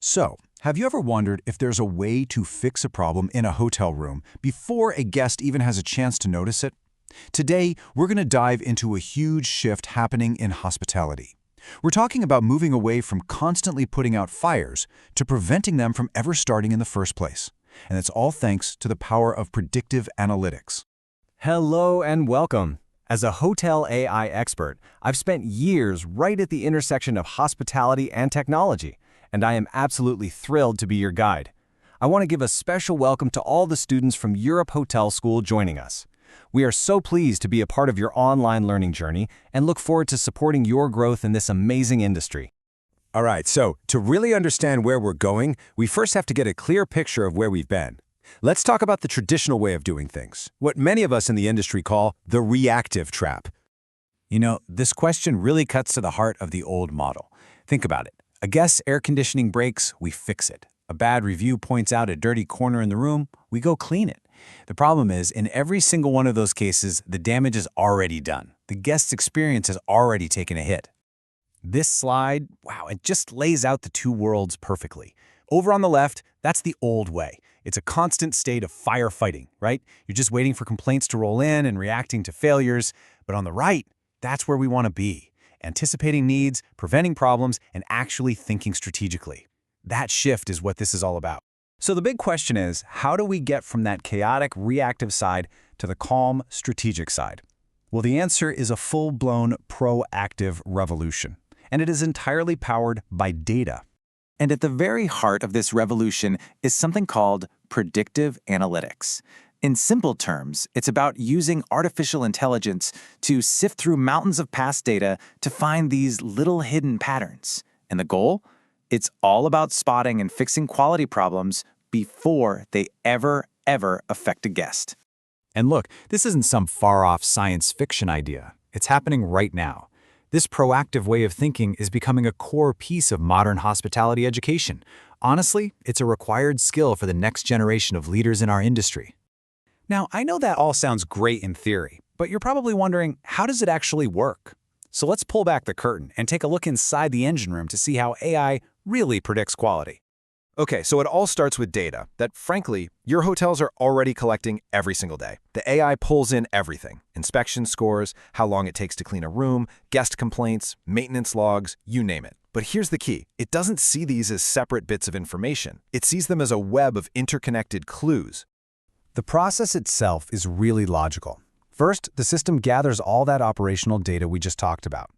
So, have you ever wondered if there's a way to fix a problem in a hotel room before a guest even has a chance to notice it? Today, we're going to dive into a huge shift happening in hospitality. We're talking about moving away from constantly putting out fires to preventing them from ever starting in the first place. And it's all thanks to the power of predictive analytics. Hello and welcome. As a hotel AI expert, I've spent years right at the intersection of hospitality and technology, and I am absolutely thrilled to be your guide. I want to give a special welcome to all the students from Europe Hotel School joining us. We are so pleased to be a part of your online learning journey and look forward to supporting your growth in this amazing industry. All right, so to really understand where we're going, we first have to get a clear picture of where we've been. Let's talk about the traditional way of doing things, what many of us in the industry call the reactive trap. You know, this question really cuts to the heart of the old model. Think about it. A guest's air conditioning breaks, we fix it. A bad review points out a dirty corner in the room, we go clean it. The problem is, in every single one of those cases, the damage is already done. The guest's experience has already taken a hit. This slide, wow, it just lays out the two worlds perfectly. Over on the left, that's the old way. It's a constant state of firefighting, right? You're just waiting for complaints to roll in and reacting to failures. But on the right, that's where we want to be. Anticipating needs, preventing problems, and actually thinking strategically. That shift is what this is all about. So the big question is, how do we get from that chaotic, reactive side to the calm, strategic side? Well, the answer is a full-blown, proactive revolution. And it is entirely powered by data. And at the very heart of this revolution is something called predictive analytics. In simple terms, it's about using artificial intelligence to sift through mountains of past data to find these little hidden patterns. And the goal? It's all about spotting and fixing quality problems before they ever affect a guest. And look, this isn't some far-off science fiction idea. It's happening right now. This proactive way of thinking is becoming a core piece of modern hospitality education. Honestly, it's a required skill for the next generation of leaders in our industry. Now, I know that all sounds great in theory, but you're probably wondering, how does it actually work? So let's pull back the curtain and take a look inside the engine room to see how AI really predicts quality. Okay, so it all starts with data that, frankly, your hotels are already collecting every single day. The AI pulls in everything: inspection scores, how long it takes to clean a room, guest complaints, maintenance logs, you name it. But here's the key. It doesn't see these as separate bits of information. It sees them as a web of interconnected clues. The process itself is really logical. First, the system gathers all that operational data we just talked about.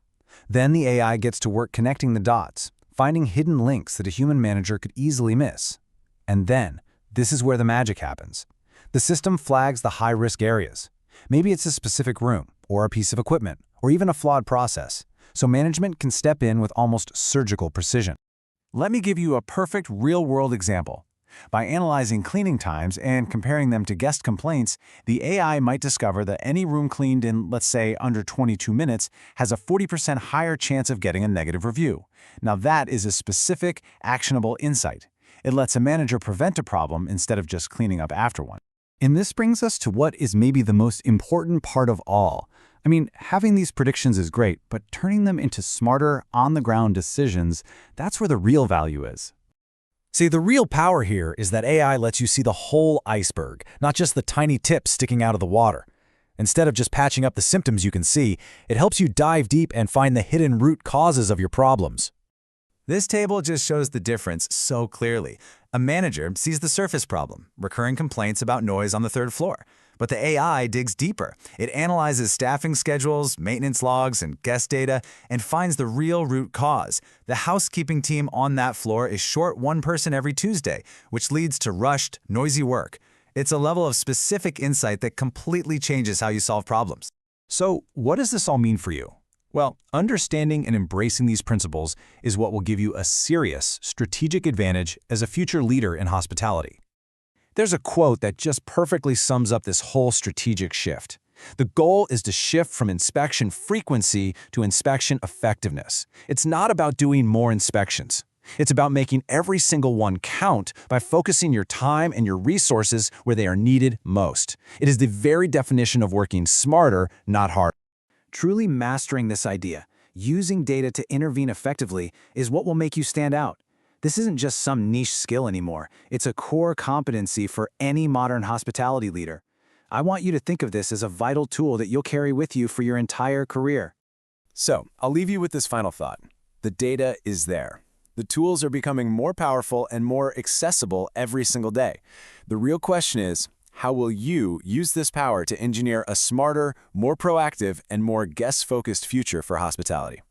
Then the AI gets to work connecting the dots, finding hidden links that a human manager could easily miss. And then, this is where the magic happens. The system flags the high-risk areas. Maybe it's a specific room, or a piece of equipment, or even a flawed process, so management can step in with almost surgical precision. Let me give you a perfect real-world example. By analyzing cleaning times and comparing them to guest complaints, the AI might discover that any room cleaned in, let's say, under 22 minutes has a 40% higher chance of getting a negative review. Now that is a specific, actionable insight. It lets a manager prevent a problem instead of just cleaning up after one. And this brings us to what is maybe the most important part of all. I mean, having these predictions is great, but turning them into smarter, on-the-ground decisions, that's where the real value is. See, the real power here is that AI lets you see the whole iceberg, not just the tiny tips sticking out of the water. Instead of just patching up the symptoms you can see, it helps you dive deep and find the hidden root causes of your problems. This table just shows the difference so clearly. A manager sees the surface problem, recurring complaints about noise on the third floor. But the AI digs deeper. It analyzes staffing schedules, maintenance logs, and guest data, and finds the real root cause. The housekeeping team on that floor is short one person every Tuesday, which leads to rushed, noisy work. It's a level of specific insight that completely changes how you solve problems. So, what does this all mean for you? Well, understanding and embracing these principles is what will give you a serious, strategic advantage as a future leader in hospitality. There's a quote that just perfectly sums up this whole strategic shift. The goal is to shift from inspection frequency to inspection effectiveness. It's not about doing more inspections. It's about making every single one count by focusing your time and your resources where they are needed most. It is the very definition of working smarter, not harder. Truly mastering this idea, using data to intervene effectively, is what will make you stand out. This isn't just some niche skill anymore. It's a core competency for any modern hospitality leader. I want you to think of this as a vital tool that you'll carry with you for your entire career. So, I'll leave you with this final thought. The data is there. The tools are becoming more powerful and more accessible every single day. The real question is, how will you use this power to engineer a smarter, more proactive, and more guest-focused future for hospitality?